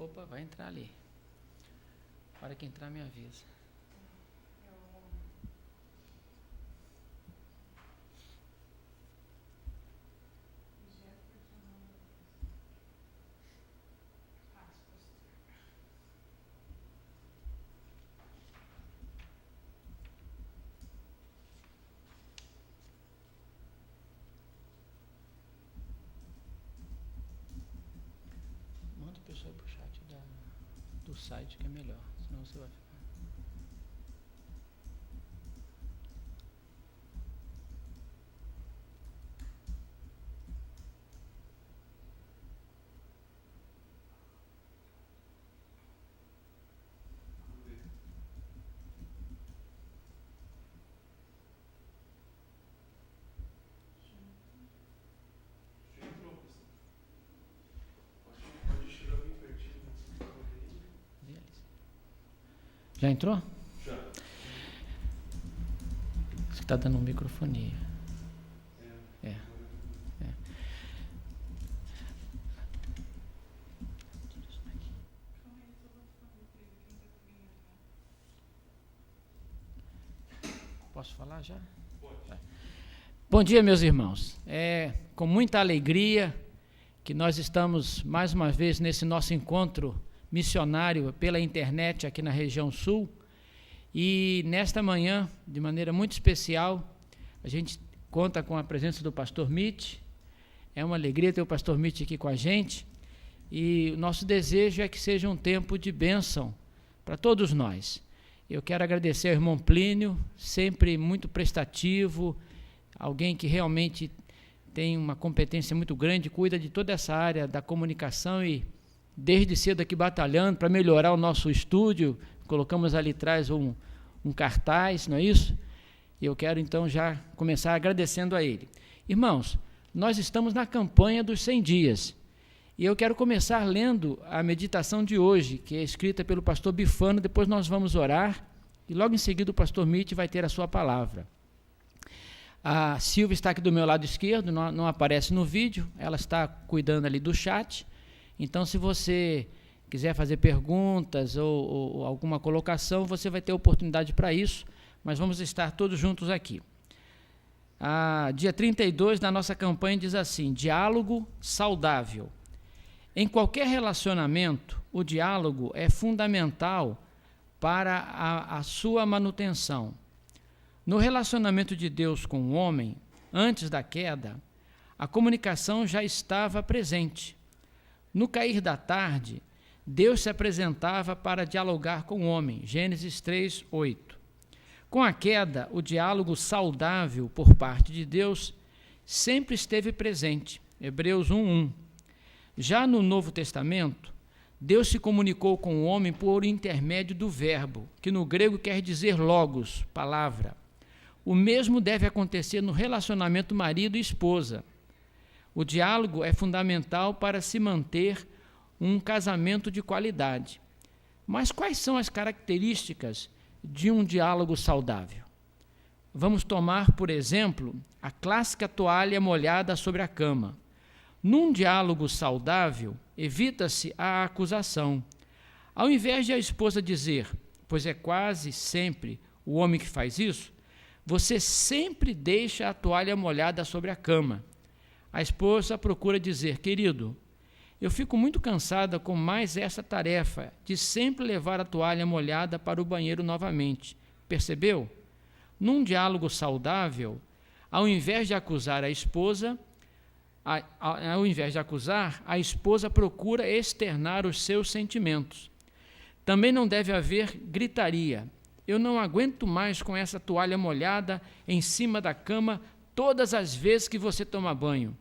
Opa, vai entrar ali. Na hora que entrar, me avisa. Manda o pessoal pro chat do site que é melhor, senão você vai ficar. Já entrou? Já. Você está dando microfonia. É. Posso falar já? Pode. Bom dia, meus irmãos. É com muita alegria que nós estamos mais uma vez nesse nosso encontro missionário pela internet aqui na região sul, e nesta manhã, de maneira muito especial, a gente conta com a presença do pastor Mitch. É uma alegria ter o pastor Mitch aqui com a gente, e o nosso desejo é que seja um tempo de bênção para todos nós. Eu quero agradecer ao irmão Plínio, sempre muito prestativo, alguém que realmente tem uma competência muito grande, cuida de toda essa área da comunicação e desde cedo aqui batalhando para melhorar o nosso estúdio. Colocamos ali atrás um cartaz, não é isso? E eu quero então já começar agradecendo a ele. Irmãos, nós estamos na campanha dos 100 dias, e eu quero começar lendo a meditação de hoje, que é escrita pelo pastor Bifano. Depois nós vamos orar, e logo em seguida o pastor Mitch vai ter a sua palavra. A Silvia está aqui do meu lado esquerdo, não aparece no vídeo, ela está cuidando ali do chat. Então, se você quiser fazer perguntas ou alguma colocação, você vai ter oportunidade para isso, mas vamos estar todos juntos aqui. Dia 32 da nossa campanha diz assim: diálogo saudável. Em qualquer relacionamento, o diálogo é fundamental para a sua manutenção. No relacionamento de Deus com o homem, antes da queda, a comunicação já estava presente. No cair da tarde, Deus se apresentava para dialogar com o homem, Gênesis 3:8. Com a queda, o diálogo saudável por parte de Deus sempre esteve presente, Hebreus 1:1. Já no Novo Testamento, Deus se comunicou com o homem por intermédio do verbo, que no grego quer dizer logos, palavra. O mesmo deve acontecer no relacionamento marido e esposa. O diálogo é fundamental para se manter um casamento de qualidade. Mas quais são as características de um diálogo saudável? Vamos tomar, por exemplo, a clássica toalha molhada sobre a cama. Num diálogo saudável, evita-se a acusação. Ao invés de a esposa dizer, pois é quase sempre o homem que faz isso, você sempre deixa a toalha molhada sobre a cama. A esposa procura dizer, querido, eu fico muito cansada com mais essa tarefa de sempre levar a toalha molhada para o banheiro novamente. Percebeu? Num diálogo saudável, ao invés de acusar a esposa, a esposa procura externar os seus sentimentos. Também não deve haver gritaria. Eu não aguento mais com essa toalha molhada em cima da cama todas as vezes que você toma banho.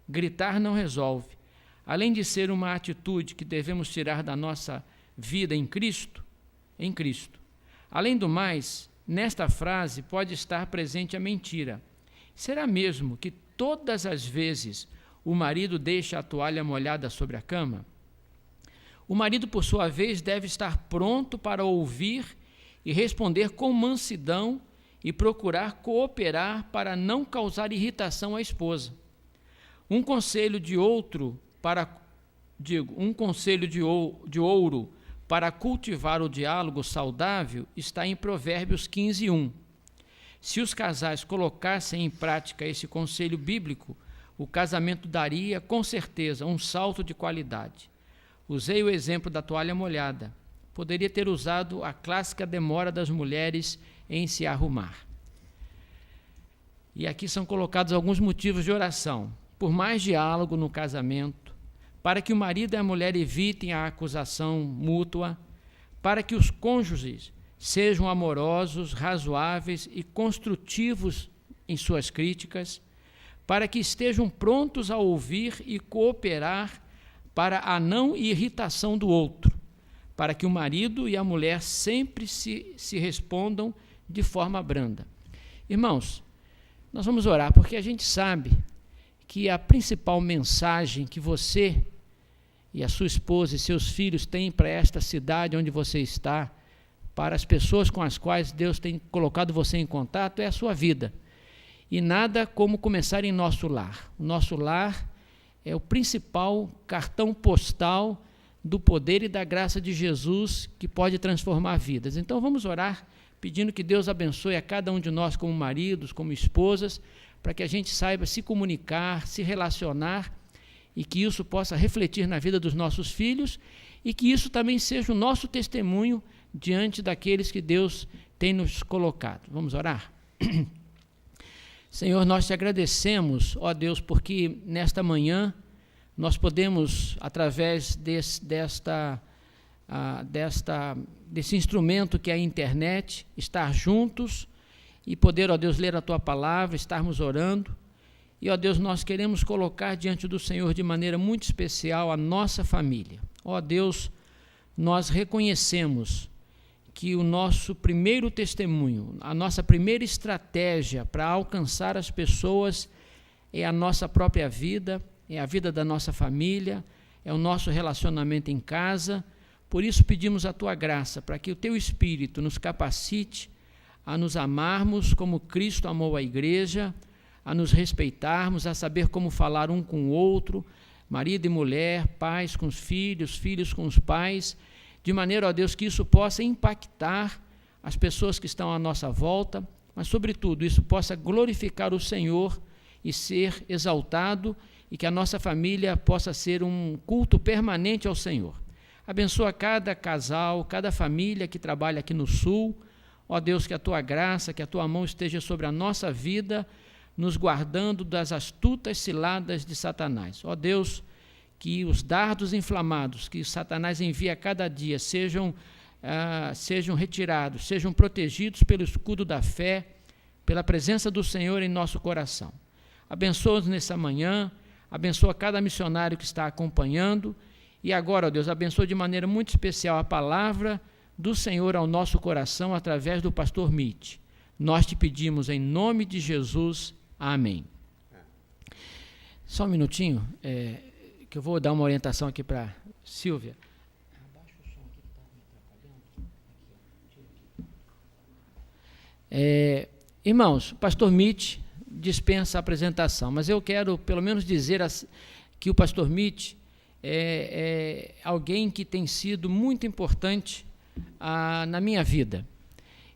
Gritar não resolve. Além de ser uma atitude que devemos tirar da nossa vida em Cristo. Além do mais, nesta frase pode estar presente a mentira. Será mesmo que todas as vezes o marido deixa a toalha molhada sobre a cama? O marido, por sua vez, deve estar pronto para ouvir e responder com mansidão e procurar cooperar para não causar irritação à esposa. Um conselho de outro para um conselho de ouro para cultivar o diálogo saudável está em Provérbios 15:1. Se os casais colocassem em prática esse conselho bíblico, o casamento daria, com certeza, um salto de qualidade. Usei o exemplo da toalha molhada. Poderia ter usado a clássica demora das mulheres em se arrumar. E aqui são colocados alguns motivos de oração. Por mais diálogo no casamento, para que o marido e a mulher evitem a acusação mútua, para que os cônjuges sejam amorosos, razoáveis e construtivos em suas críticas, para que estejam prontos a ouvir e cooperar para a não irritação do outro, para que o marido e a mulher sempre se respondam de forma branda. Irmãos, nós vamos orar, porque a gente sabe que a principal mensagem que você e a sua esposa e seus filhos têm para esta cidade onde você está, para as pessoas com as quais Deus tem colocado você em contato, é a sua vida. E nada como começar em nosso lar. O nosso lar é o principal cartão postal do poder e da graça de Jesus que pode transformar vidas. Então vamos orar pedindo que Deus abençoe a cada um de nós como maridos, como esposas, para que a gente saiba se comunicar, se relacionar e que isso possa refletir na vida dos nossos filhos e que isso também seja o nosso testemunho diante daqueles que Deus tem nos colocado. Vamos orar? Senhor, nós te agradecemos, ó Deus, porque nesta manhã nós podemos, através desse instrumento que é a internet, estar juntos e poder, ó Deus, ler a Tua palavra, estarmos orando. E, ó Deus, nós queremos colocar diante do Senhor de maneira muito especial a nossa família. Ó Deus, nós reconhecemos que o nosso primeiro testemunho, a nossa primeira estratégia para alcançar as pessoas é a nossa própria vida, é a vida da nossa família, é o nosso relacionamento em casa. Por isso pedimos a Tua graça, para que o Teu Espírito nos capacite a nos amarmos como Cristo amou a igreja, a nos respeitarmos, a saber como falar um com o outro, marido e mulher, pais com os filhos, filhos com os pais, de maneira, ó Deus, que isso possa impactar as pessoas que estão à nossa volta, mas, sobretudo, isso possa glorificar o Senhor e ser exaltado, e que a nossa família possa ser um culto permanente ao Senhor. Abençoa cada casal, cada família que trabalha aqui no Sul. Ó Deus, que a Tua graça, que a Tua mão esteja sobre a nossa vida, nos guardando das astutas ciladas de Satanás. Ó Deus, que os dardos inflamados que Satanás envia a cada dia sejam retirados, sejam protegidos pelo escudo da fé, pela presença do Senhor em nosso coração. Abençoa-nos nessa manhã, abençoa cada missionário que está acompanhando, e agora, ó Deus, abençoa de maneira muito especial a palavra do Senhor ao nosso coração através do pastor Mitch. Nós te pedimos em nome de Jesus. Amém. Só um minutinho, que eu vou dar uma orientação aqui para Silvia. Abaixa o som aqui que está me atrapalhando. Irmãos, o pastor Mitch dispensa a apresentação, mas eu quero pelo menos dizer que o pastor Mitch é alguém que tem sido muito importante na minha vida.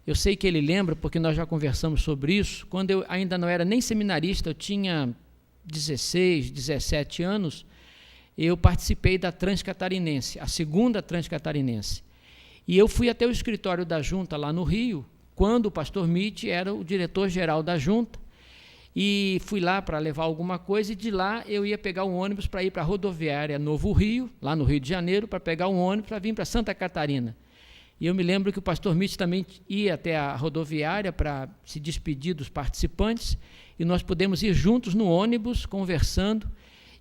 Eu sei que ele lembra, porque nós já conversamos sobre isso, quando eu ainda não era nem seminarista, eu tinha 16, 17 anos, eu participei da Transcatarinense, a segunda Transcatarinense. E eu fui até o escritório da Junta lá no Rio, quando o pastor Mitch era o diretor-geral da Junta, e fui lá para levar alguma coisa, e de lá eu ia pegar um ônibus para ir para a rodoviária Novo Rio, lá no Rio de Janeiro, para pegar um ônibus para vir para Santa Catarina. E eu me lembro que o pastor Mitch também ia até a rodoviária para se despedir dos participantes, e nós pudemos ir juntos no ônibus, conversando,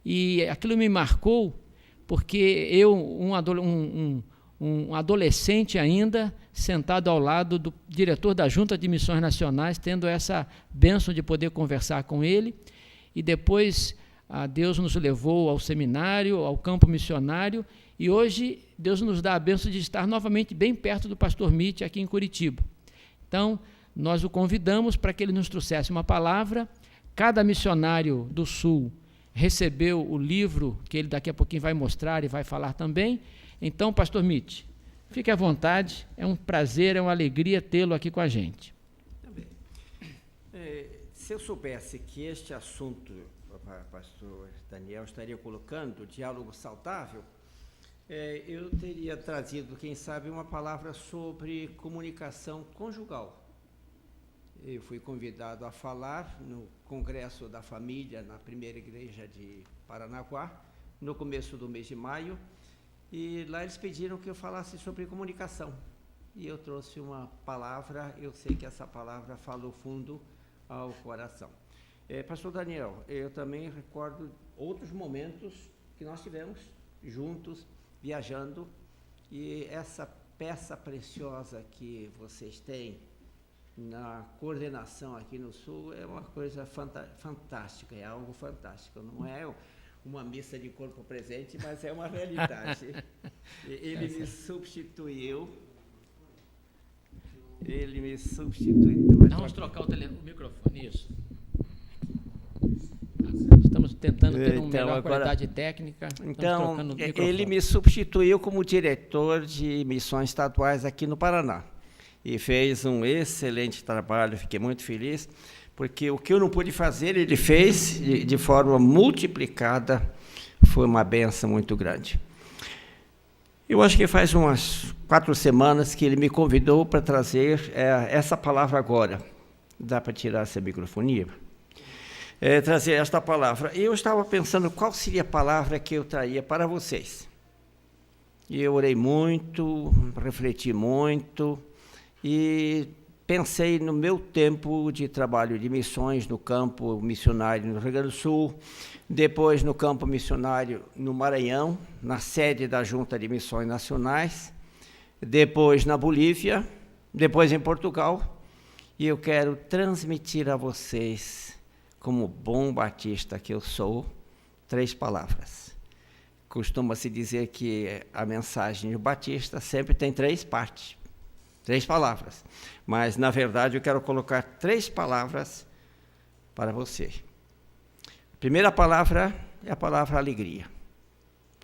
e aquilo me marcou, porque eu, um adolescente ainda, sentado ao lado do diretor da Junta de Missões Nacionais, tendo essa bênção de poder conversar com ele, e depois Deus nos levou ao seminário, ao campo missionário, e hoje Deus nos dá a bênção de estar novamente bem perto do pastor Mitch aqui em Curitiba. Então, nós o convidamos para que ele nos trouxesse uma palavra. Cada missionário do Sul recebeu o livro, que ele daqui a pouquinho vai mostrar e vai falar também. Então, pastor Mitch, fique à vontade, é um prazer, é uma alegria tê-lo aqui com a gente. Também. Se eu soubesse que este assunto, pastor Daniel, estaria colocando, diálogo saudável, eu teria trazido, quem sabe, uma palavra sobre comunicação conjugal. Eu fui convidado a falar no Congresso da Família, na primeira igreja de Paranaguá, no começo do mês de maio, e lá eles pediram que eu falasse sobre comunicação. E eu trouxe uma palavra, eu sei que essa palavra falou fundo ao coração. Pastor Daniel, eu também recordo outros momentos que nós tivemos juntos, viajando, e essa peça preciosa que vocês têm na coordenação aqui no Sul é uma coisa fantástica, é algo fantástico, não é uma missa de corpo presente, mas é uma realidade. Ele me substituiu. Vamos trocar o microfone, isso. Estamos tentando ter uma melhor qualidade técnica. Então, ele me substituiu como diretor de missões estaduais aqui no Paraná. E fez um excelente trabalho, fiquei muito feliz, porque o que eu não pude fazer, ele fez de forma multiplicada, foi uma benção muito grande. Eu acho que faz umas 4 semanas que ele me convidou para trazer essa palavra agora. Dá para tirar essa microfonia? Trazer esta palavra. E eu estava pensando qual seria a palavra que eu traria para vocês. E eu orei muito, refleti muito, e pensei no meu tempo de trabalho de missões no campo missionário no Rio Grande do Sul, depois no campo missionário no Maranhão, na sede da Junta de Missões Nacionais, depois na Bolívia, depois em Portugal, e eu quero transmitir a vocês, como bom batista que eu sou, 3 palavras. Costuma-se dizer que a mensagem do batista sempre tem 3 partes. 3 palavras, mas, na verdade, eu quero colocar 3 palavras para você. A primeira palavra é a palavra alegria.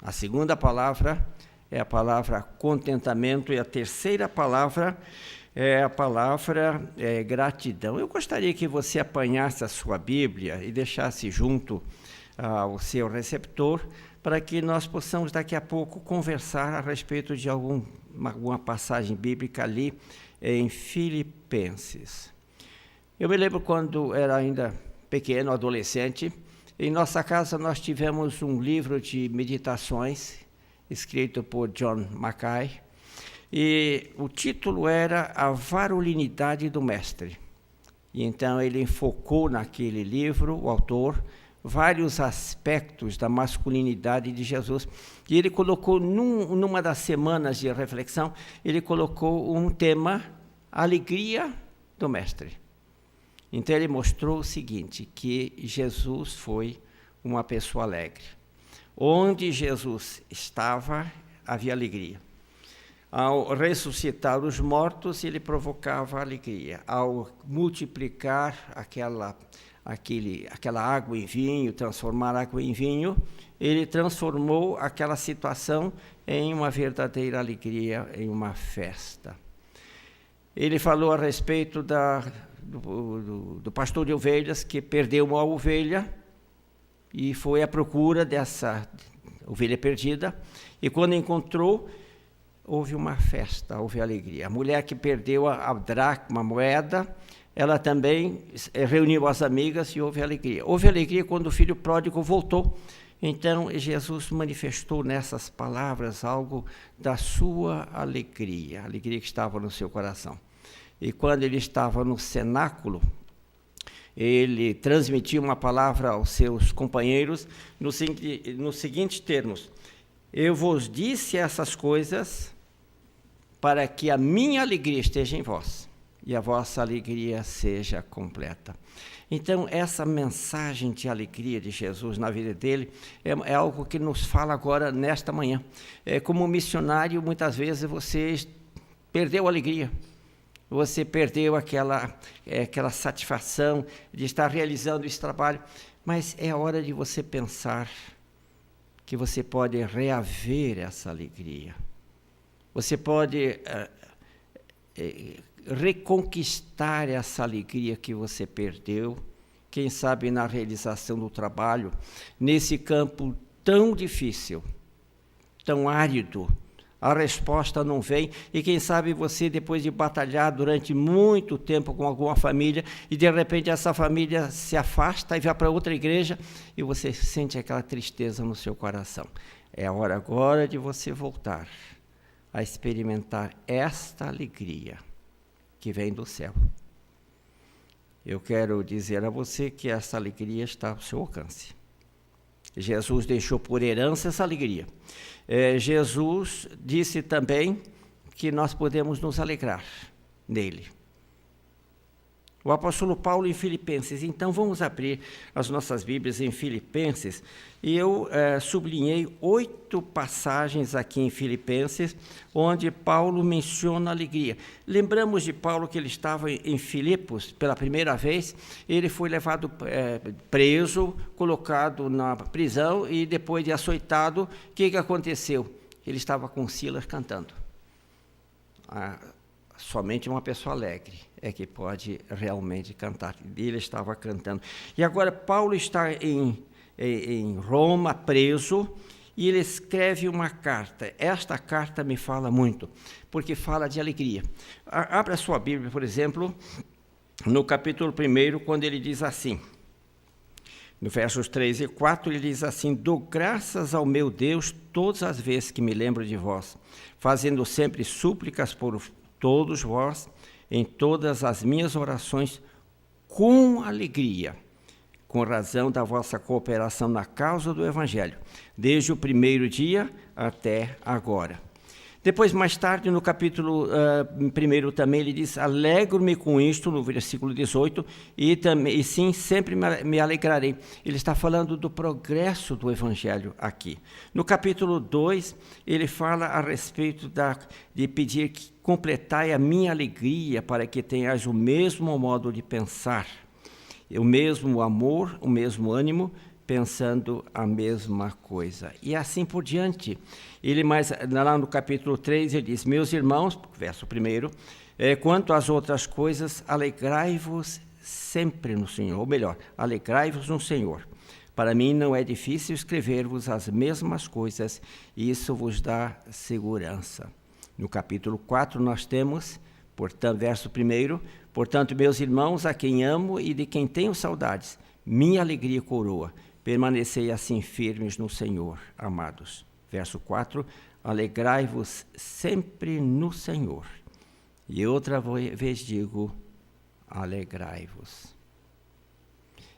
A segunda palavra é a palavra contentamento e a terceira palavra é a palavra gratidão. Eu gostaria que você apanhasse a sua Bíblia e deixasse junto ao seu receptor para que nós possamos, daqui a pouco, conversar a respeito de alguma passagem bíblica ali em Filipenses. Eu me lembro quando era ainda pequeno, adolescente, em nossa casa nós tivemos um livro de meditações escrito por John Mackay, e o título era A Varolinidade do Mestre. E então ele enfocou naquele livro, o autor, vários aspectos da masculinidade de Jesus. E ele colocou, numa das semanas de reflexão, ele colocou um tema, alegria do Mestre. Então ele mostrou o seguinte, que Jesus foi uma pessoa alegre. Onde Jesus estava, havia alegria. Ao ressuscitar os mortos, ele provocava alegria. Ao multiplicar aquela água em vinho, transformar água em vinho, ele transformou aquela situação em uma verdadeira alegria, em uma festa. Ele falou a respeito do pastor de ovelhas que perdeu uma ovelha e foi à procura dessa ovelha perdida, e quando encontrou, houve uma festa, houve alegria. A mulher que perdeu a dracma, a moeda, ela também reuniu as amigas e houve alegria. Houve alegria quando o filho pródigo voltou. Então, Jesus manifestou nessas palavras algo da sua alegria, a alegria que estava no seu coração. E quando ele estava no cenáculo, ele transmitiu uma palavra aos seus companheiros nos seguintes termos: eu vos disse essas coisas para que a minha alegria esteja em vós e a vossa alegria seja completa. Então, essa mensagem de alegria de Jesus na vida dele é algo que nos fala agora, nesta manhã. Como missionário, muitas vezes você perdeu a alegria, você perdeu aquela satisfação de estar realizando esse trabalho, Mas é hora de você pensar que você pode reaver essa alegria. Você pode reconquistar essa alegria que você perdeu, quem sabe na realização do trabalho, nesse campo tão difícil, tão árido. A resposta não vem, e quem sabe você, depois de batalhar durante muito tempo com alguma família, e de repente essa família se afasta e vai para outra igreja, e você sente aquela tristeza no seu coração. É a hora agora de você voltar a experimentar esta alegria que vem do céu. Eu quero dizer a você que essa alegria está ao seu alcance. Jesus deixou por herança essa alegria. Jesus disse também que nós podemos nos alegrar nele. O apóstolo Paulo em Filipenses, então vamos abrir as nossas Bíblias em Filipenses, e eu sublinhei 8 passagens aqui em Filipenses, onde Paulo menciona a alegria. Lembramos de Paulo que ele estava em Filipos pela primeira vez, ele foi levado preso, colocado na prisão, e depois de açoitado, o que aconteceu? Ele estava com Silas cantando. Somente uma pessoa alegre é que pode realmente cantar. Ele estava cantando. E agora Paulo está em Roma, preso, e ele escreve uma carta. Esta carta me fala muito, porque fala de alegria. Abra a sua Bíblia, por exemplo, no capítulo 1, quando ele diz assim, no versos 3 e 4, ele diz assim: dou graças ao meu Deus todas as vezes que me lembro de vós, fazendo sempre súplicas por todos vós, em todas as minhas orações, com alegria, com razão da vossa cooperação na causa do Evangelho, desde o primeiro dia até agora. Depois, mais tarde, no capítulo 1 também, ele diz: alegro-me com isto, no versículo 18, e sim, sempre me alegrarei. Ele está falando do progresso do Evangelho aqui. No capítulo 2, ele fala a respeito de pedir que completai a minha alegria, para que tenhais o mesmo modo de pensar, o mesmo amor, o mesmo ânimo, pensando a mesma coisa. E assim por diante. Lá no capítulo 3, ele diz: meus irmãos, verso 1, quanto às outras coisas, alegrai-vos sempre no Senhor. Ou melhor, alegrai-vos no Senhor. Para mim não é difícil escrever-vos as mesmas coisas, e isso vos dá segurança. No capítulo 4 nós temos, portanto, verso 1, portanto, meus irmãos, a quem amo e de quem tenho saudades, minha alegria coroa, permanecei assim firmes no Senhor, amados. Verso 4, alegrai-vos sempre no Senhor. E outra vez digo, alegrai-vos.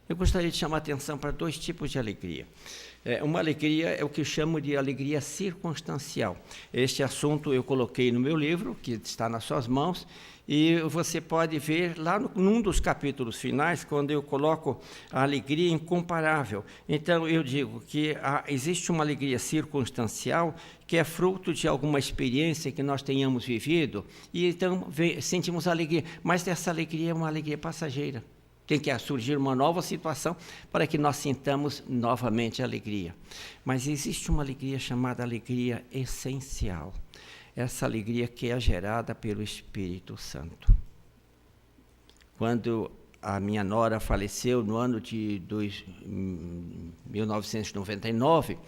Eu gostaria de chamar a atenção para 2 tipos de alegria. Uma alegria é o que eu chamo de alegria circunstancial. Este assunto eu coloquei no meu livro, que está nas suas mãos, e você pode ver lá num dos capítulos finais, quando eu coloco a alegria incomparável. Então, eu digo que existe uma alegria circunstancial que é fruto de alguma experiência que nós tenhamos vivido, e então sentimos alegria, mas essa alegria é uma alegria passageira. Tem que surgir uma nova situação para que nós sintamos novamente alegria. Mas existe uma alegria chamada alegria essencial. Essa alegria que é gerada pelo Espírito Santo. Quando a minha nora faleceu no ano de 1999,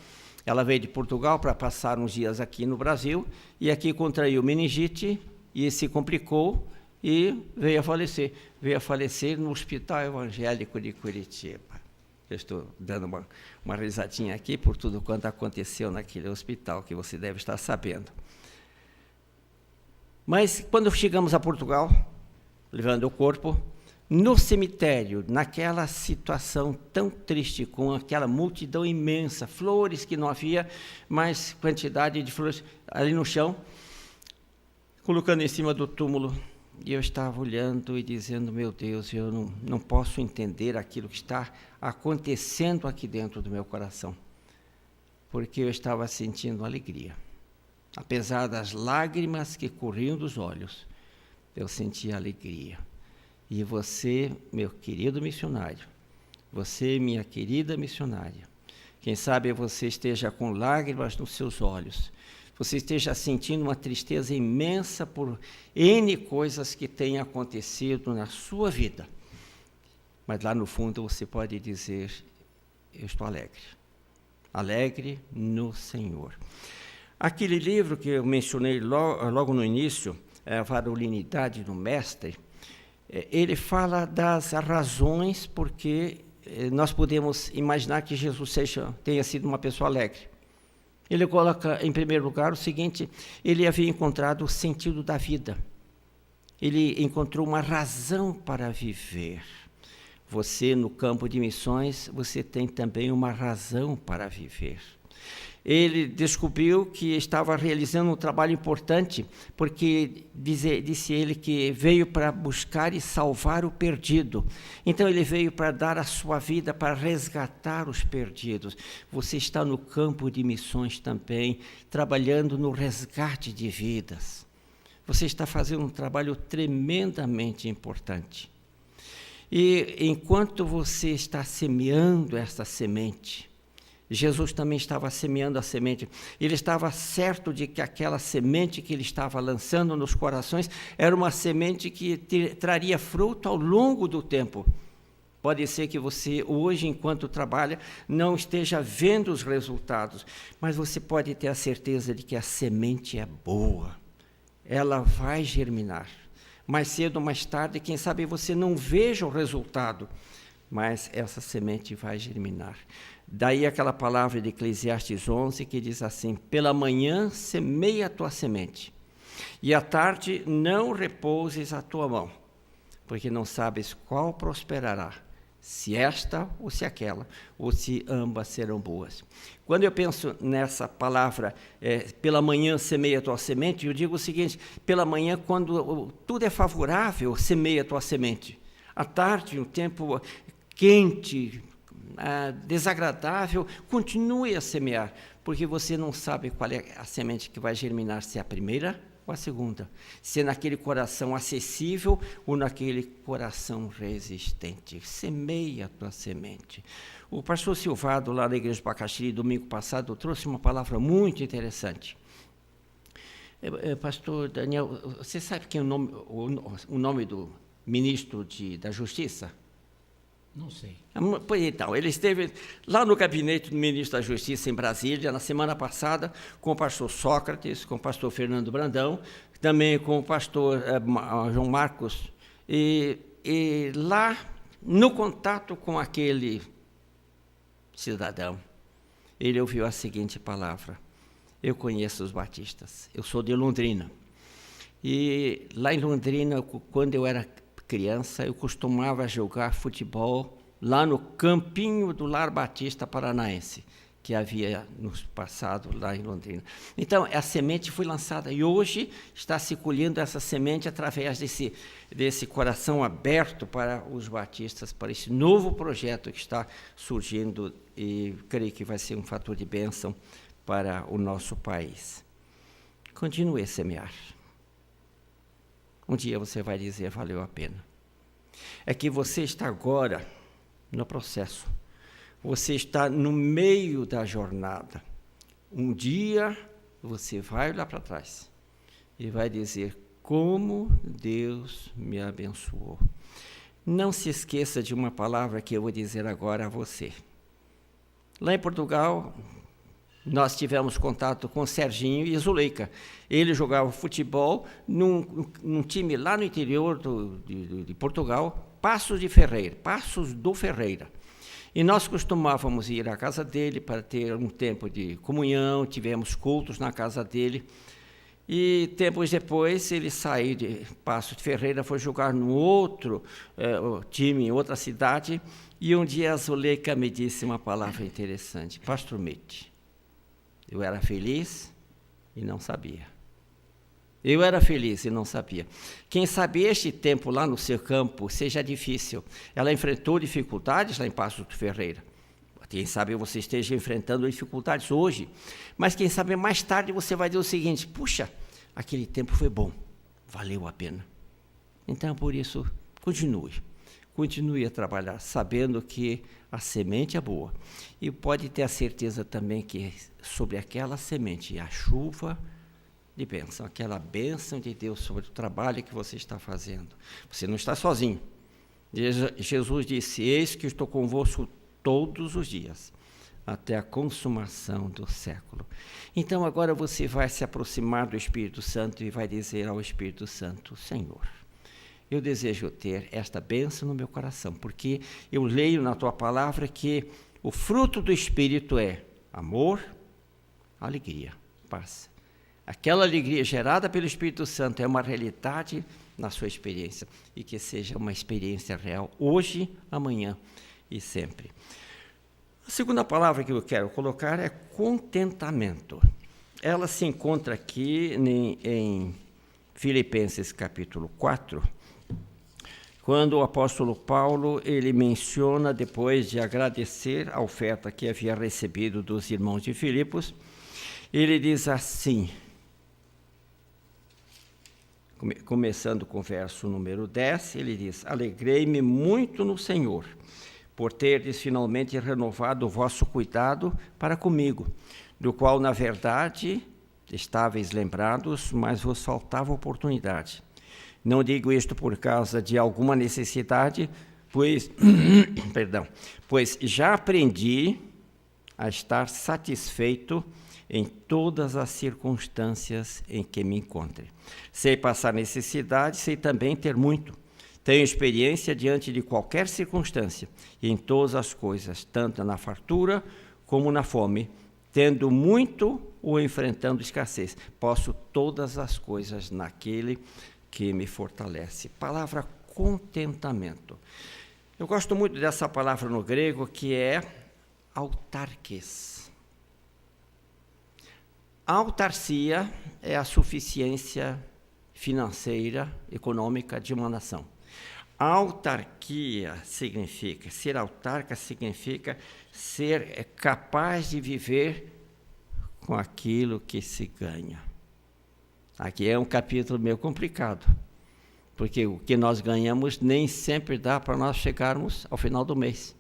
ela veio de Portugal para passar uns dias aqui no Brasil, e aqui contraiu meningite e se complicou, e veio a falecer. Veio a falecer no Hospital Evangélico de Curitiba. Eu estou dando uma risadinha aqui por tudo quanto aconteceu naquele hospital, que você deve estar sabendo. Mas quando chegamos a Portugal, levando o corpo, no cemitério, naquela situação tão triste, com aquela multidão imensa, flores que não havia, mais quantidade de flores ali no chão, colocando em cima do túmulo. E eu estava olhando e dizendo: meu Deus, eu não posso entender aquilo que está acontecendo aqui dentro do meu coração, porque eu estava sentindo alegria. Apesar das lágrimas que corriam dos olhos, eu sentia alegria. E você, meu querido missionário, Você, minha querida missionária, quem sabe você esteja com lágrimas nos seus olhos, você esteja sentindo uma tristeza imensa por N coisas que têm acontecido na sua vida. Mas lá no fundo você pode dizer, eu estou alegre. Alegre no Senhor. Aquele livro que eu mencionei logo no início, A Varolinidade do Mestre, ele fala das razões porque nós podemos imaginar que Jesus tenha sido uma pessoa alegre. Ele coloca, em primeiro lugar, o seguinte: ele havia encontrado o sentido da vida. Ele encontrou uma razão para viver. Você, no campo de missões, você tem também uma razão para viver. Ele descobriu que estava realizando um trabalho importante, porque disse ele que veio para buscar e salvar o perdido. Então ele veio para dar a sua vida para resgatar os perdidos. Você está no campo de missões também, trabalhando no resgate de vidas. Você está fazendo um trabalho tremendamente importante. E enquanto você está semeando essa semente, Jesus também estava semeando a semente. Ele estava certo de que aquela semente que ele estava lançando nos corações era uma semente que traria fruto ao longo do tempo. Pode ser que você hoje, enquanto trabalha, não esteja vendo os resultados, mas você pode ter a certeza de que a semente é boa. Ela vai germinar. Mais cedo ou mais tarde, quem sabe você não veja o resultado, mas essa semente vai germinar. Daí aquela palavra de Eclesiastes 11 que diz assim: pela manhã semeia a tua semente, e à tarde não repouses a tua mão, porque não sabes qual prosperará, se esta ou se aquela, ou se ambas serão boas. Quando eu penso nessa palavra, pela manhã semeia a tua semente, eu digo o seguinte: pela manhã, quando tudo é favorável, semeia a tua semente. À tarde, um tempo quente, desagradável, continue a semear, porque você não sabe qual é a semente que vai germinar, se é a primeira ou a segunda, se é naquele coração acessível ou naquele coração resistente. Semeia a tua semente. O pastor Silvado, lá na igreja de Bacaxiri, domingo passado, trouxe uma palavra muito interessante. Pastor Daniel, você sabe quem é o nome do ministro da Justiça? Não sei. Pois então, ele esteve lá no gabinete do ministro da Justiça em Brasília, na semana passada, com o pastor Sócrates, com o pastor Fernando Brandão, também com o pastor João Marcos, e lá, no contato com aquele cidadão, ele ouviu a seguinte palavra: eu conheço os batistas, eu sou de Londrina, e lá em Londrina, quando eu era criança, eu costumava jogar futebol lá no campinho do Lar Batista Paranaense, que havia nos passado lá em Londrina. Então, a semente foi lançada e hoje está se colhendo essa semente através desse coração aberto para os batistas, para esse novo projeto que está surgindo e creio que vai ser um fator de bênção para o nosso país. Continue a semear. Um dia você vai dizer, valeu a pena. É que você está agora no processo. Você está no meio da jornada. Um dia você vai olhar para trás e vai dizer, como Deus me abençoou. Não se esqueça de uma palavra que eu vou dizer agora a você. Lá em Portugal, nós tivemos contato com Serginho e Zuleika. Ele jogava futebol num time lá no interior de Portugal, Passos do Ferreira. E nós costumávamos ir à casa dele para ter um tempo de comunhão, tivemos cultos na casa dele. E tempos depois ele saiu de Passos de Ferreira, foi jogar no outro time, em outra cidade. E um dia a Zuleika me disse uma palavra interessante: Pastor Mitch, eu era feliz e não sabia. Eu era feliz e não sabia. Quem sabe este tempo lá no seu campo seja difícil. Ela enfrentou dificuldades lá em Passos de Ferreira. Quem sabe você esteja enfrentando dificuldades hoje. Mas quem sabe mais tarde você vai dizer o seguinte: puxa, aquele tempo foi bom, valeu a pena. Então, por isso, continue. continue a trabalhar, sabendo que a semente é boa. E pode ter a certeza também que sobre aquela semente, a chuva de bênção, aquela bênção de Deus sobre o trabalho que você está fazendo. Você não está sozinho. Jesus disse: eis que estou convosco todos os dias, até a consumação do século. Então agora você vai se aproximar do Espírito Santo e vai dizer ao Espírito Santo: Senhor, eu desejo ter esta bênção no meu coração, porque eu leio na tua palavra que o fruto do Espírito é amor, alegria, paz. Aquela alegria gerada pelo Espírito Santo é uma realidade na sua experiência, e que seja uma experiência real hoje, amanhã e sempre. A segunda palavra que eu quero colocar é contentamento. Ela se encontra aqui em Filipenses capítulo 4, quando o apóstolo Paulo, ele menciona, depois de agradecer a oferta que havia recebido dos irmãos de Filipos, ele diz assim, começando com o verso número 10, ele diz: alegrei-me muito no Senhor, por terdes finalmente renovado o vosso cuidado para comigo, do qual, na verdade, estáveis lembrados, mas vos faltava oportunidade. Não digo isto por causa de alguma necessidade, pois já aprendi a estar satisfeito em todas as circunstâncias em que me encontre. Sei passar necessidade, sei também ter muito. Tenho experiência diante de qualquer circunstância e em todas as coisas, tanto na fartura como na fome, tendo muito ou enfrentando escassez. Posso todas as coisas naquele que me fortalece. Palavra contentamento. Eu gosto muito dessa palavra no grego, que é autarques. A autarcia é a suficiência financeira, econômica de uma nação. Autarquia significa, ser autarca significa ser capaz de viver com aquilo que se ganha. Aqui é um capítulo meio complicado, porque o que nós ganhamos nem sempre dá para nós chegarmos ao final do mês.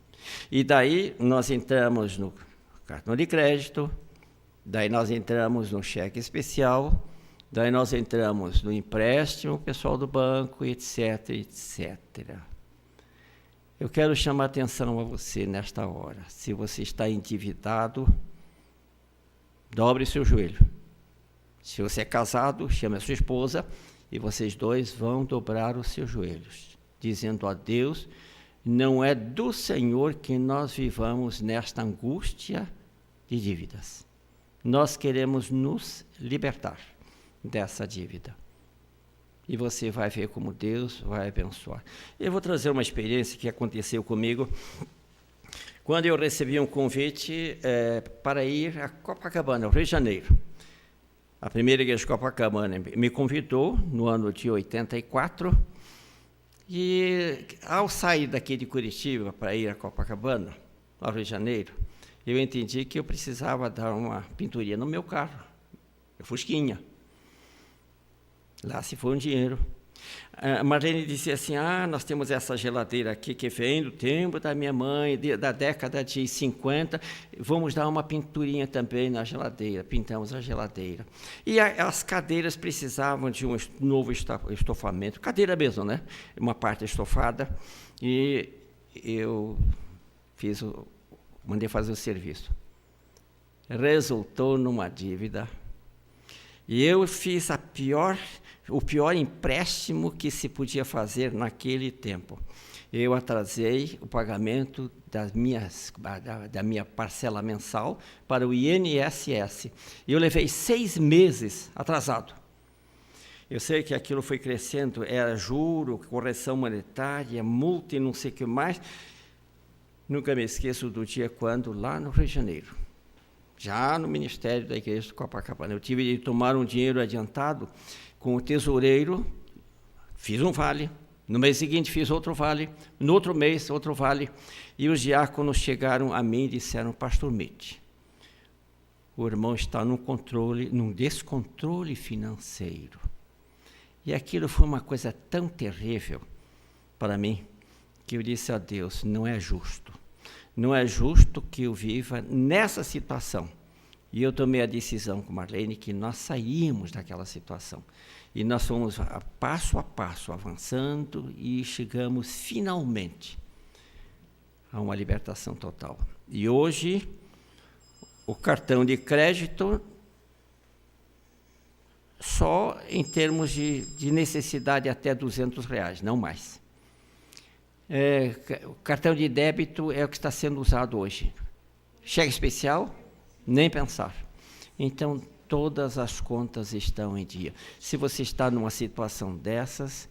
E daí nós entramos no cartão de crédito, daí nós entramos no cheque especial, daí nós entramos no empréstimo pessoal do banco, etc, etc. Eu quero chamar a atenção a você nesta hora. Se você está endividado, dobre seu joelho. Se você é casado, chame a sua esposa e vocês dois vão dobrar os seus joelhos, dizendo a Deus: não é do Senhor que nós vivamos nesta angústia de dívidas. Nós queremos nos libertar dessa dívida. E você vai ver como Deus vai abençoar. Eu vou trazer uma experiência que aconteceu comigo quando eu recebi um convite para ir a Copacabana, ao Rio de Janeiro. A primeira igreja de Copacabana me convidou no ano de 84, e ao sair daqui de Curitiba para ir a Copacabana, ao Rio de Janeiro, eu entendi que eu precisava dar uma pinturinha no meu carro, meu Fusquinha. Lá se foi um dinheiro. A Marlene disse assim: nós temos essa geladeira aqui que vem do tempo da minha mãe, da década de 50, vamos dar uma pinturinha também na geladeira. Pintamos a geladeira. E as cadeiras precisavam de um novo estofamento, cadeira mesmo, né? Uma parte estofada, e eu mandei fazer o serviço. Resultou numa dívida, e eu fiz o pior empréstimo que se podia fazer naquele tempo. Eu atrasei o pagamento da minha parcela mensal para o INSS. Eu levei 6 meses atrasado. Eu sei que aquilo foi crescendo, era juro, correção monetária, multa e não sei o que mais. Nunca me esqueço do dia quando, lá no Rio de Janeiro, já no Ministério da Igreja de Copacabana, eu tive de tomar um dinheiro adiantado com o tesoureiro, fiz um vale, no mês seguinte fiz outro vale, no outro mês outro vale, e os diáconos chegaram a mim e disseram: pastor Mitch, o irmão está num descontrole financeiro. E aquilo foi uma coisa tão terrível para mim, que eu disse a Deus, não é justo. Não é justo que eu viva nessa situação. E eu tomei a decisão com Marlene que nós saímos daquela situação. E nós fomos passo a passo avançando e chegamos finalmente a uma libertação total. E hoje, o cartão de crédito, só em termos de necessidade até R$200, não mais. O cartão de débito é o que está sendo usado hoje. Cheque especial, nem pensar. Então, todas as contas estão em dia. Se você está numa situação dessas,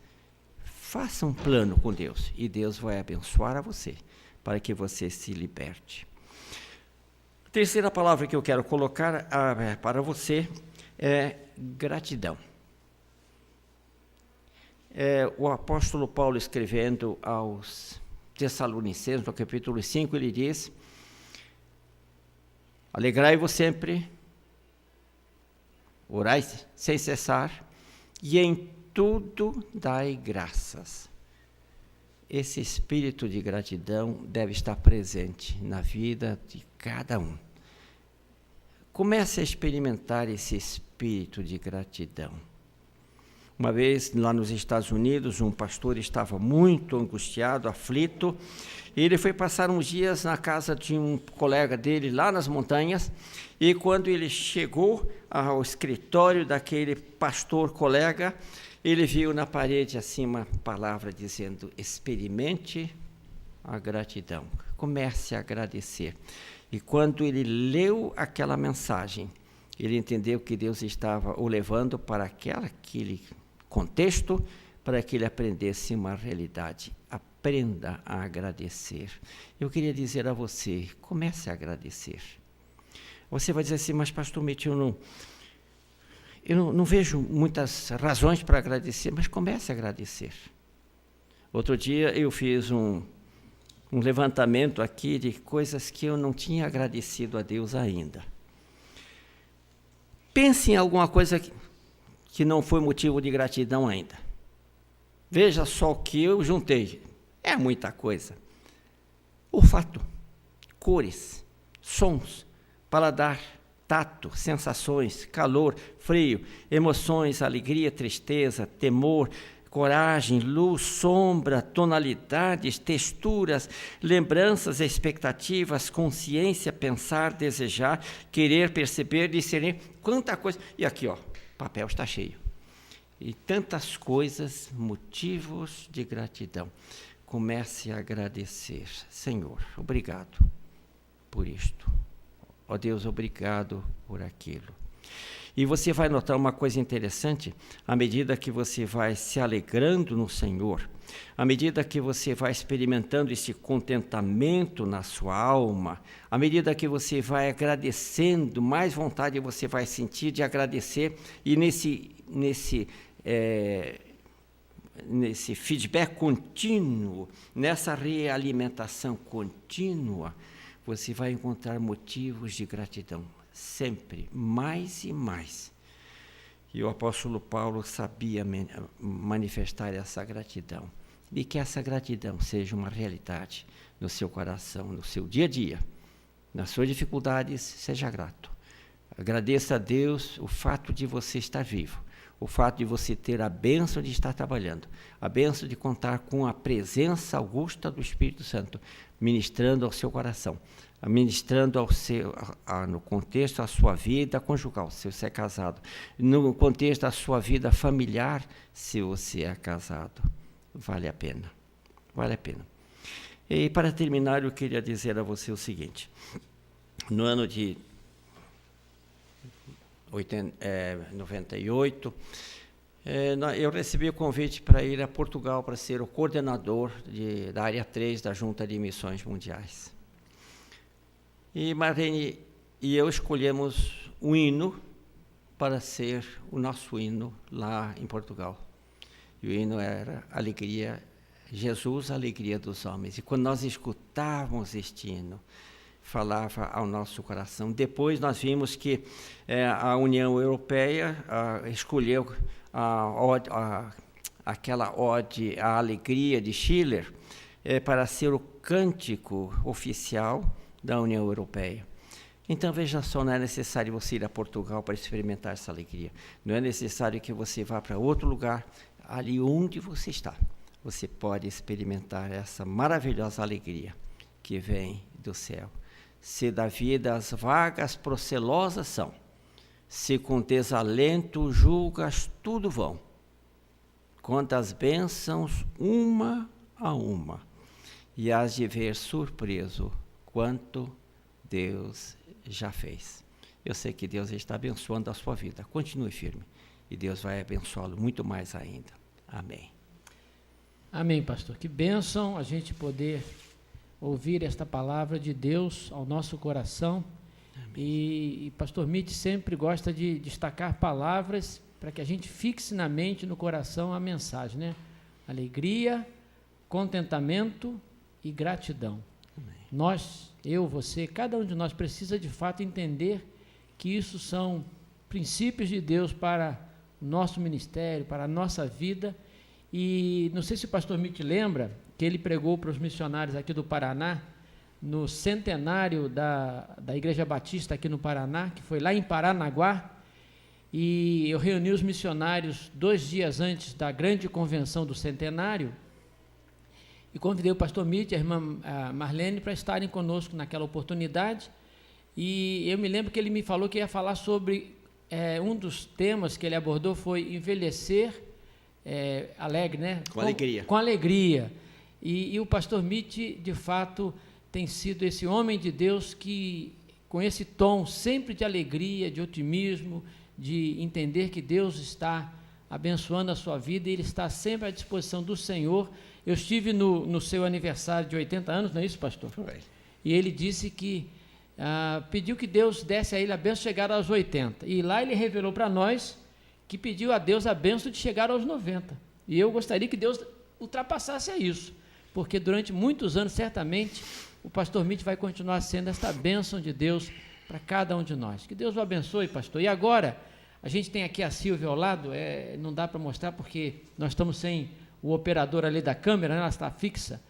faça um plano com Deus, e Deus vai abençoar a você, para que você se liberte. A terceira palavra que eu quero colocar para você é gratidão. O apóstolo Paulo, escrevendo aos Tessalonicenses, no capítulo 5, ele diz: alegrai-vos sempre, orai sem cessar, e em tudo dai graças. Esse espírito de gratidão deve estar presente na vida de cada um. Comece a experimentar esse espírito de gratidão. Uma vez, lá nos Estados Unidos, um pastor estava muito angustiado, aflito, e ele foi passar uns dias na casa de um colega dele, lá nas montanhas, e quando ele chegou ao escritório daquele pastor colega, ele viu na parede assim uma palavra dizendo: experimente a gratidão, comece a agradecer. E quando ele leu aquela mensagem, ele entendeu que Deus estava o levando para aquele contexto, para que ele aprendesse uma realidade. Aprenda a agradecer. Eu queria dizer a você, comece a agradecer. Você vai dizer assim: mas pastor Mitch, eu não vejo muitas razões para agradecer, mas comece a agradecer. Outro dia eu fiz um levantamento aqui de coisas que eu não tinha agradecido a Deus ainda. Pense em alguma coisa que não foi motivo de gratidão ainda. Veja só o que eu juntei. É muita coisa. Olfato, cores, sons, paladar, tato, sensações, calor, frio, emoções, alegria, tristeza, temor, coragem, luz, sombra, tonalidades, texturas, lembranças, expectativas, consciência, pensar, desejar, querer, perceber, discernir, quanta coisa. E aqui, ó, o papel está cheio. E tantas coisas, motivos de gratidão. Comece a agradecer. Senhor, obrigado por isto. Ó Deus, obrigado por aquilo. E você vai notar uma coisa interessante, à medida que você vai se alegrando no Senhor, à medida que você vai experimentando esse contentamento na sua alma, à medida que você vai agradecendo, mais vontade você vai sentir de agradecer, e nesse feedback contínuo, nessa realimentação contínua, você vai encontrar motivos de gratidão. Sempre, mais e mais. E o apóstolo Paulo sabia manifestar essa gratidão. E que essa gratidão seja uma realidade no seu coração, no seu dia a dia. Nas suas dificuldades, seja grato. Agradeça a Deus o fato de você estar vivo, o fato de você ter a bênção de estar trabalhando, a bênção de contar com a presença augusta do Espírito Santo, ministrando ao seu coração, ministrando no contexto da sua vida conjugal, se você é casado, no contexto da sua vida familiar, se você é casado. Vale a pena, vale a pena. E para terminar, eu queria dizer a você o seguinte: no ano de 98, eu recebi o convite para ir a Portugal para ser o coordenador da área 3 da Junta de Missões Mundiais. E Marlene e eu escolhemos um hino para ser o nosso hino lá em Portugal. E o hino era Alegria, Jesus, Alegria dos Homens. E quando nós escutávamos este hino, falava ao nosso coração. Depois nós vimos que a União Europeia escolheu aquela ode à alegria de Schiller, para ser o cântico oficial da União Europeia. Então, veja só, não é necessário você ir a Portugal para experimentar essa alegria. Não é necessário que você vá para outro lugar. Ali onde você está, você pode experimentar essa maravilhosa alegria que vem do céu. Se da vida as vagas procelosas são, se com desalento julgas tudo vão, quantas bênçãos uma a uma, e hás de ver surpreso quanto Deus já fez. Eu sei que Deus está abençoando a sua vida. Continue firme e Deus vai abençoá-lo muito mais ainda. Amém. Amém, pastor. Que bênção a gente poder ouvir esta palavra de Deus ao nosso coração. E pastor Mitch sempre gosta de destacar palavras para que a gente fixe na mente, no coração, a mensagem, né? Alegria, contentamento e gratidão. Amém. Nós, eu, você, cada um de nós precisa de fato entender que isso são princípios de Deus para o nosso ministério, para a nossa vida. E não sei se o pastor Mitch lembra que ele pregou para os missionários aqui do Paraná, no centenário da Igreja Batista aqui no Paraná, que foi lá em Paranaguá, e eu reuni os missionários 2 dias antes da grande convenção do centenário, e convidei o pastor Mitch e a irmã Marlene para estarem conosco naquela oportunidade, e eu me lembro que ele me falou que ia falar sobre, um dos temas que ele abordou foi envelhecer alegre, né? Com alegria. Com alegria. E o pastor Mitch, de fato, tem sido esse homem de Deus que, com esse tom sempre de alegria, de otimismo, de entender que Deus está abençoando a sua vida e Ele está sempre à disposição do Senhor. Eu estive no seu aniversário de 80 anos, não é isso, pastor? Foi. E ele disse que pediu que Deus desse a ele a bênção de chegar aos 80. E lá ele revelou para nós que pediu a Deus a bênção de chegar aos 90. E eu gostaria que Deus ultrapassasse a isso, porque durante muitos anos, certamente, o pastor Mitch vai continuar sendo esta bênção de Deus para cada um de nós. Que Deus o abençoe, pastor. E agora, a gente tem aqui a Silvia ao lado, não dá para mostrar porque nós estamos sem o operador ali da câmera, né? Ela está fixa.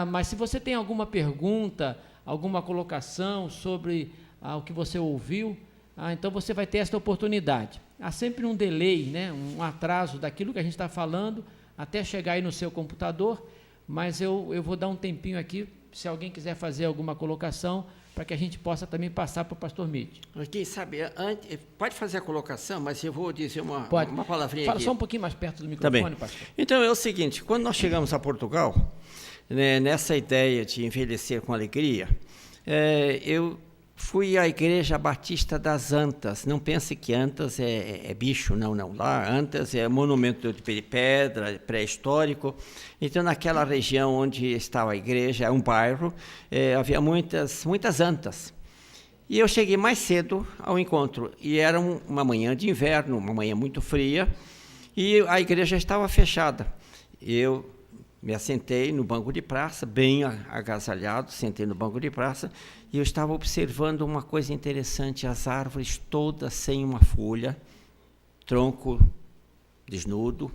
Mas se você tem alguma pergunta, alguma colocação sobre o que você ouviu, então você vai ter esta oportunidade. Há sempre um delay, né? Um atraso daquilo que a gente está falando até chegar aí no seu computador, mas eu vou dar um tempinho aqui, se alguém quiser fazer alguma colocação, para que a gente possa também passar para o pastor Mitch. Quem sabe, pode fazer a colocação, mas eu vou dizer uma palavrinha Fala aqui. Só um pouquinho mais perto do microfone, Tá bem. pastor. Então, é o seguinte, quando nós chegamos a Portugal, né, nessa ideia de envelhecer com alegria, eu fui à Igreja Batista das Antas. Não pense que Antas é bicho, não. Lá, Antas é monumento de pedra, pré-histórico. Então, naquela região onde estava a igreja, é um bairro, havia muitas antas. E eu cheguei mais cedo ao encontro. E era uma manhã de inverno, uma manhã muito fria, e a igreja estava fechada. Eu me assentei no banco de praça, bem agasalhado, sentei no banco de praça, e eu estava observando uma coisa interessante, as árvores todas sem uma folha, tronco desnudo,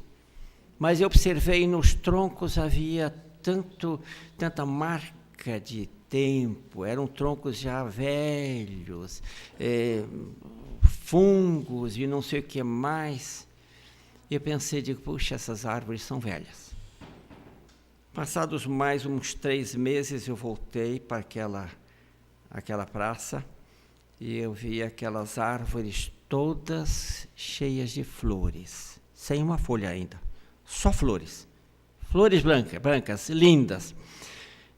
mas eu observei nos troncos havia tanta marca de tempo, eram troncos já velhos, fungos e não sei o que mais. Eu pensei, puxa, essas árvores são velhas. Passados mais uns 3 meses, eu voltei para aquela praça e eu vi aquelas árvores todas cheias de flores, sem uma folha ainda, só flores. Flores brancas, lindas.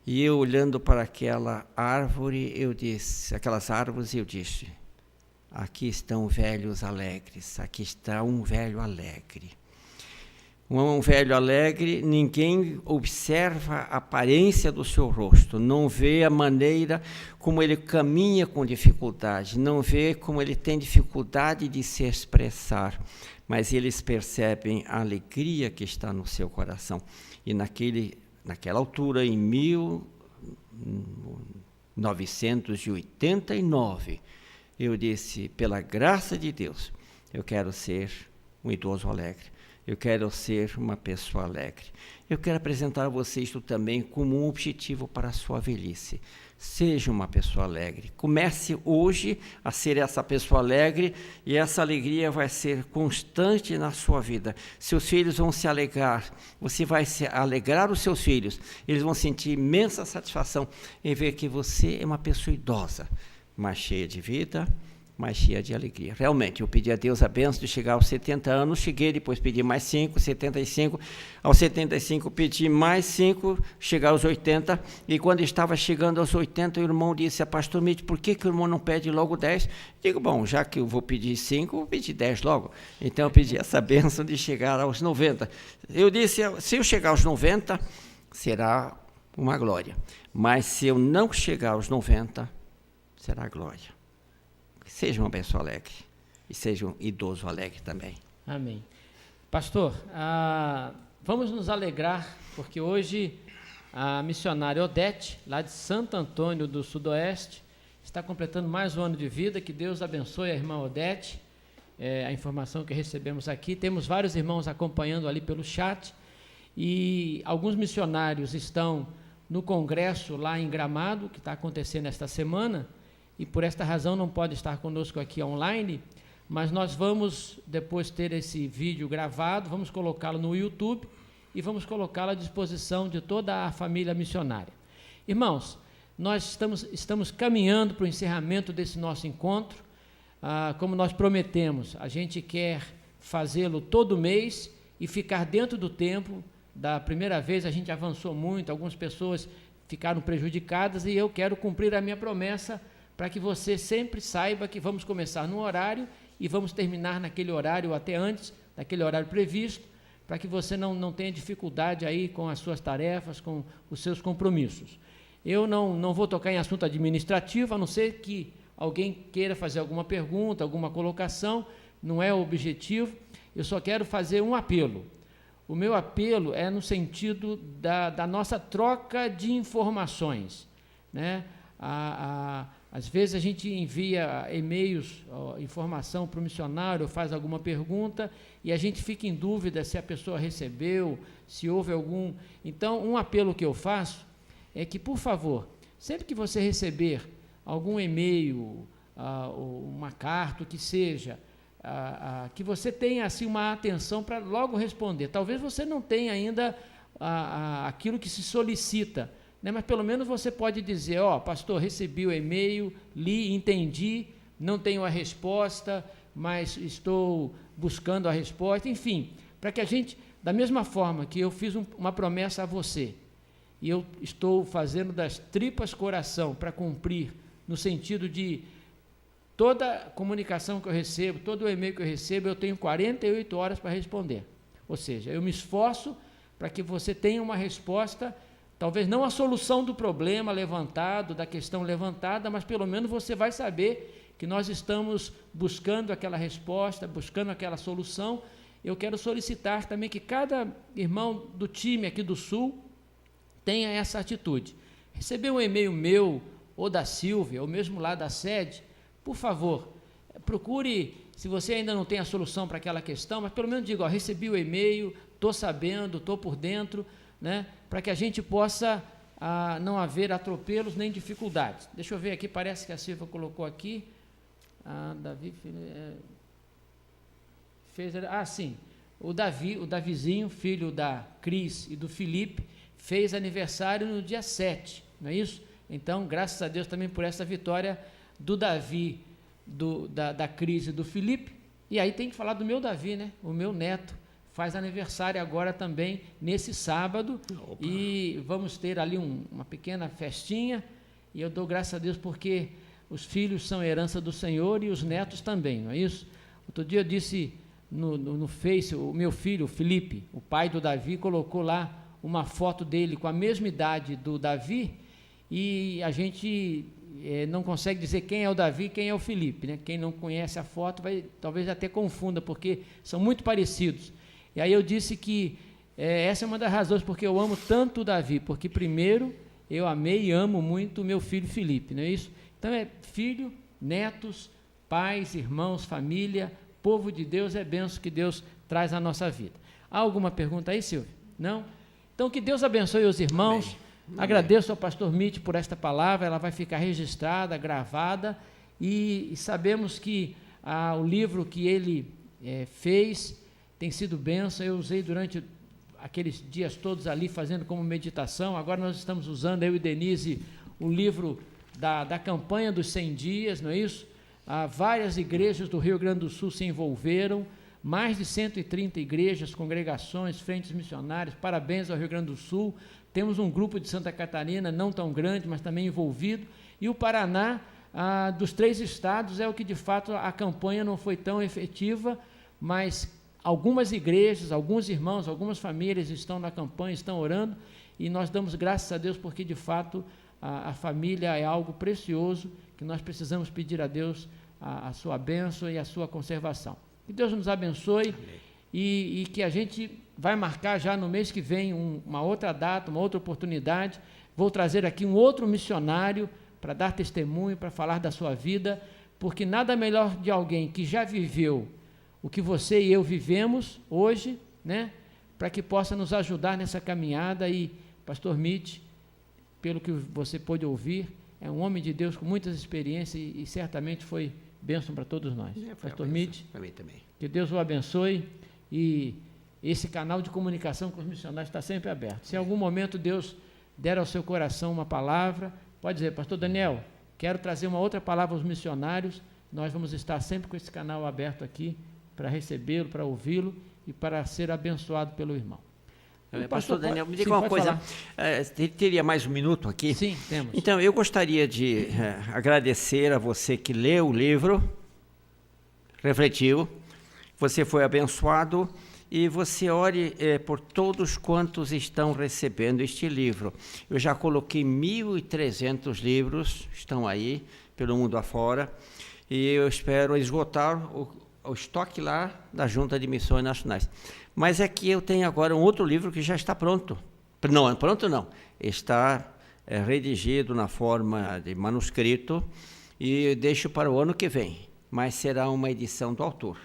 E eu, olhando para aquela árvore, aquelas árvores, eu disse, aqui estão velhos alegres, aqui está um velho alegre. Um velho alegre, ninguém observa a aparência do seu rosto, não vê a maneira como ele caminha com dificuldade, não vê como ele tem dificuldade de se expressar, mas eles percebem a alegria que está no seu coração. E naquela altura, em 1989, eu disse, pela graça de Deus, eu quero ser um idoso alegre. Eu quero ser uma pessoa alegre. Eu quero apresentar a você isto também como um objetivo para a sua velhice. Seja uma pessoa alegre. Comece hoje a ser essa pessoa alegre e essa alegria vai ser constante na sua vida. Seus filhos vão se alegrar, você vai se alegrar os seus filhos. Eles vão sentir imensa satisfação em ver que você é uma pessoa idosa, mas cheia de vida, mas cheia de alegria. Realmente, eu pedi a Deus a bênção de chegar aos 70 anos, cheguei, depois pedi mais 5, 75, aos 75 pedi mais 5, chegar aos 80, e quando estava chegando aos 80, o irmão disse, pastor Mitch, por que o irmão não pede logo 10? Digo, bom, já que eu vou pedir 5, vou pedir 10 logo. Então eu pedi essa bênção de chegar aos 90. Eu disse, se eu chegar aos 90, será uma glória, mas se eu não chegar aos 90, será glória. Seja uma pessoa alegre e seja um idoso alegre também. Amém. Pastor, vamos nos alegrar, porque hoje a missionária Odete, lá de Santo Antônio do Sudoeste, está completando mais um ano de vida. Que Deus abençoe a irmã Odete. A informação que recebemos aqui, temos vários irmãos acompanhando ali pelo chat, e alguns missionários estão no congresso lá em Gramado, que está acontecendo esta semana, e por esta razão não pode estar conosco aqui online, mas nós vamos depois ter esse vídeo gravado, vamos colocá-lo no YouTube e vamos colocá-lo à disposição de toda a família missionária. Irmãos, nós estamos caminhando para o encerramento desse nosso encontro. Como nós prometemos, a gente quer fazê-lo todo mês e ficar dentro do tempo. Da primeira vez a gente avançou muito, algumas pessoas ficaram prejudicadas, e eu quero cumprir a minha promessa para que você sempre saiba que vamos começar num horário e vamos terminar naquele horário ou até antes daquele horário previsto, para que você não tenha dificuldade aí com as suas tarefas, com os seus compromissos. Eu não vou tocar em assunto administrativo, a não ser que alguém queira fazer alguma pergunta, alguma colocação, não é o objetivo. Eu só quero fazer um apelo. O meu apelo é no sentido da nossa troca de informações, né? Às vezes a gente envia e-mails, informação para o missionário, faz alguma pergunta, e a gente fica em dúvida se a pessoa recebeu, se houve algum... Então, um apelo que eu faço é que, por favor, sempre que você receber algum e-mail, uma carta, o que seja, que você tenha assim, uma atenção para logo responder. Talvez você não tenha ainda aquilo que se solicita, né? Mas pelo menos você pode dizer, pastor, recebi o e-mail, li, entendi, não tenho a resposta, mas estou buscando a resposta, enfim, para que a gente, da mesma forma que eu fiz uma promessa a você, e eu estou fazendo das tripas coração para cumprir, no sentido de toda comunicação que eu recebo, todo o e-mail que eu recebo, eu tenho 48 horas para responder. Ou seja, eu me esforço para que você tenha uma resposta, talvez não a solução do problema levantado, da questão levantada, mas pelo menos você vai saber que nós estamos buscando aquela resposta, buscando aquela solução. Eu quero solicitar também que cada irmão do time aqui do Sul tenha essa atitude. Receber um e-mail meu, ou da Silvia, ou mesmo lá da sede, por favor, procure, se você ainda não tem a solução para aquela questão, mas pelo menos diga, recebi o e-mail, estou sabendo, estou por dentro, né, para que a gente possa não haver atropelos nem dificuldades. Deixa eu ver aqui, parece que a Silvia colocou aqui, Davi fez, sim, o Davizinho, filho da Cris e do Felipe, fez aniversário no dia 7, não é isso? Então, graças a Deus também por essa vitória do Davi, da Cris e do Felipe. E aí tem que falar do meu Davi, né? O meu neto faz aniversário agora também, nesse sábado. Opa. E vamos ter ali uma pequena festinha, e eu dou graças a Deus porque os filhos são herança do Senhor e os netos também, não é isso? Outro dia eu disse no Face, o meu filho, o Felipe, o pai do Davi, colocou lá uma foto dele com a mesma idade do Davi, e a gente não consegue dizer quem é o Davi e quem é o Felipe, né? Quem não conhece a foto talvez até confunda, porque são muito parecidos. E aí eu disse que essa é uma das razões porque eu amo tanto o Davi, porque primeiro eu amei e amo muito o meu filho Felipe, não é isso? Então filho, netos, pais, irmãos, família, povo de Deus, é bênção que Deus traz à nossa vida. Há alguma pergunta aí, Silvio? Não? Então, que Deus abençoe os irmãos. Amém. Agradeço ao pastor Mitch por esta palavra, ela vai ficar registrada, gravada, e sabemos que o livro que ele fez tem sido bênção. Eu usei durante aqueles dias todos ali, fazendo como meditação. Agora nós estamos usando, eu e Denise, o livro da campanha dos 100 dias, não é isso? Várias igrejas do Rio Grande do Sul se envolveram, mais de 130 igrejas, congregações, frentes missionárias. Parabéns ao Rio Grande do Sul. Temos um grupo de Santa Catarina, não tão grande, mas também envolvido, e o Paraná, dos 3 estados, é o que de fato a campanha não foi tão efetiva, mas algumas igrejas, alguns irmãos, algumas famílias estão na campanha, estão orando, e nós damos graças a Deus porque de fato a família é algo precioso, que nós precisamos pedir a Deus a sua bênção e a sua conservação. Que Deus nos abençoe e que a gente vai marcar já no mês que vem uma outra data, uma outra oportunidade. Vou trazer aqui um outro missionário para dar testemunho, para falar da sua vida, porque nada melhor de alguém que já viveu o que você e eu vivemos hoje, né, para que possa nos ajudar nessa caminhada. E pastor Mitch, pelo que você pôde ouvir, é um homem de Deus com muitas experiências e certamente foi bênção para todos nós. Pastor Mitch, para mim também. Que Deus o abençoe, e esse canal de comunicação com os missionários está sempre aberto. Se em algum momento Deus der ao seu coração uma palavra, pode dizer: pastor Daniel, quero trazer uma outra palavra aos missionários. Nós vamos estar sempre com esse canal aberto aqui para recebê-lo, para ouvi-lo e para ser abençoado pelo irmão. Pastor Daniel, me diga uma coisa, teria mais um minuto aqui? Sim, temos. Então, eu gostaria de agradecer a você que leu o livro, refletiu, você foi abençoado, e você ore por todos quantos estão recebendo este livro. Eu já coloquei 1.300 livros, estão aí, pelo mundo afora, e eu espero esgotar o estoque lá da Junta de Missões Nacionais. Mas é que eu tenho agora um outro livro que já está pronto. Não, pronto não. Está redigido na forma de manuscrito e deixo para o ano que vem. Mas será uma edição do autor.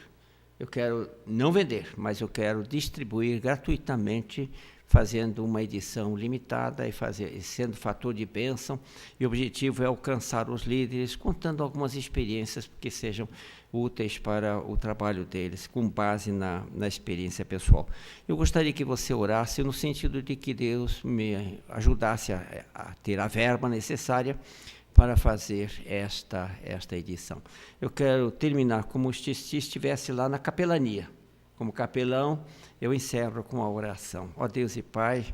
Eu quero não vender, mas eu quero distribuir gratuitamente, fazendo uma edição limitada e sendo fator de bênção. E o objetivo é alcançar os líderes, contando algumas experiências que sejam úteis para o trabalho deles, com base na experiência pessoal. Eu gostaria que você orasse no sentido de que Deus me ajudasse a ter a verba necessária para fazer esta edição. Eu quero terminar como se estivesse lá na capelania. Como capelão, eu encerro com a oração. Ó Deus e Pai,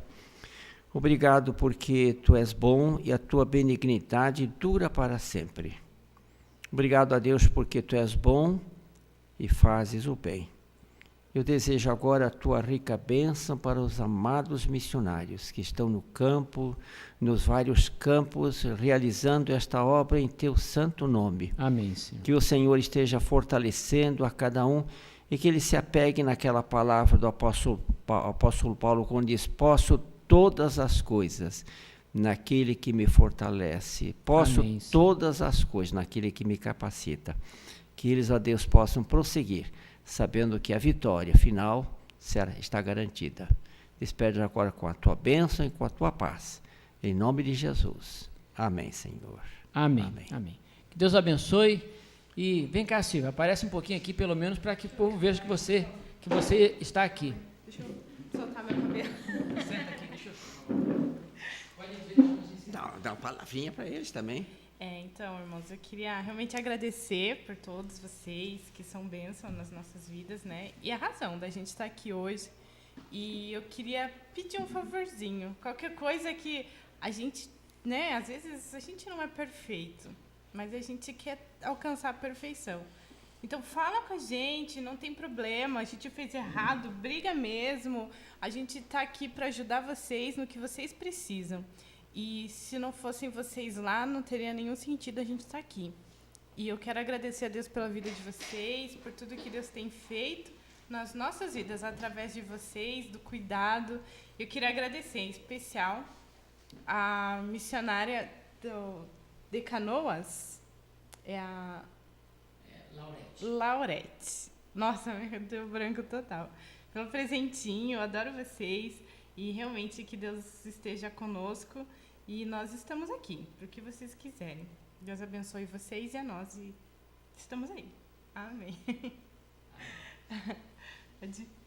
obrigado porque Tu és bom e a Tua benignidade dura para sempre. Obrigado a Deus porque Tu és bom e fazes o bem. Eu desejo agora a Tua rica bênção para os amados missionários que estão no campo, nos vários campos, realizando esta obra em Teu santo nome. Amém, Senhor. Que o Senhor esteja fortalecendo a cada um e que ele se apegue naquela palavra do apóstolo Paulo, quando diz: posso todas as coisas naquele que me fortalece. Posso Amém, todas as coisas naquele que me capacita. Que eles, ó Deus, possam prosseguir, sabendo que a vitória final está garantida. Despede agora com a Tua bênção e com a Tua paz. Em nome de Jesus. Amém, Senhor. Amém. Amém. Amém. Que Deus abençoe. E vem cá, Silvia, aparece um pouquinho aqui, pelo menos, para que o povo veja que você está aqui. Deixa eu soltar meu cabelo. Senta aqui, deixa eu... Pode dizer, Dá uma palavrinha para eles também. Então, irmãos, eu queria realmente agradecer por todos vocês que são bênção nas nossas vidas, né? E a razão da gente estar aqui hoje. E eu queria pedir um favorzinho. Qualquer coisa que a gente, né? Às vezes a gente não é perfeito, mas a gente quer alcançar a perfeição. Então, fala com a gente, não tem problema, a gente fez errado, briga mesmo. A gente está aqui para ajudar vocês no que vocês precisam. E se não fossem vocês lá, não teria nenhum sentido a gente estar aqui. E eu quero agradecer a Deus pela vida de vocês, por tudo que Deus tem feito nas nossas vidas, através de vocês, do cuidado. Eu queria agradecer, em especial, a missionária de Canoas, é a Laurete. Nossa, deu branco total. Pelo presentinho, eu adoro vocês. E realmente que Deus esteja conosco. E nós estamos aqui, para o que vocês quiserem. Deus abençoe vocês e a nós. E estamos aí. Amém. Pode ir.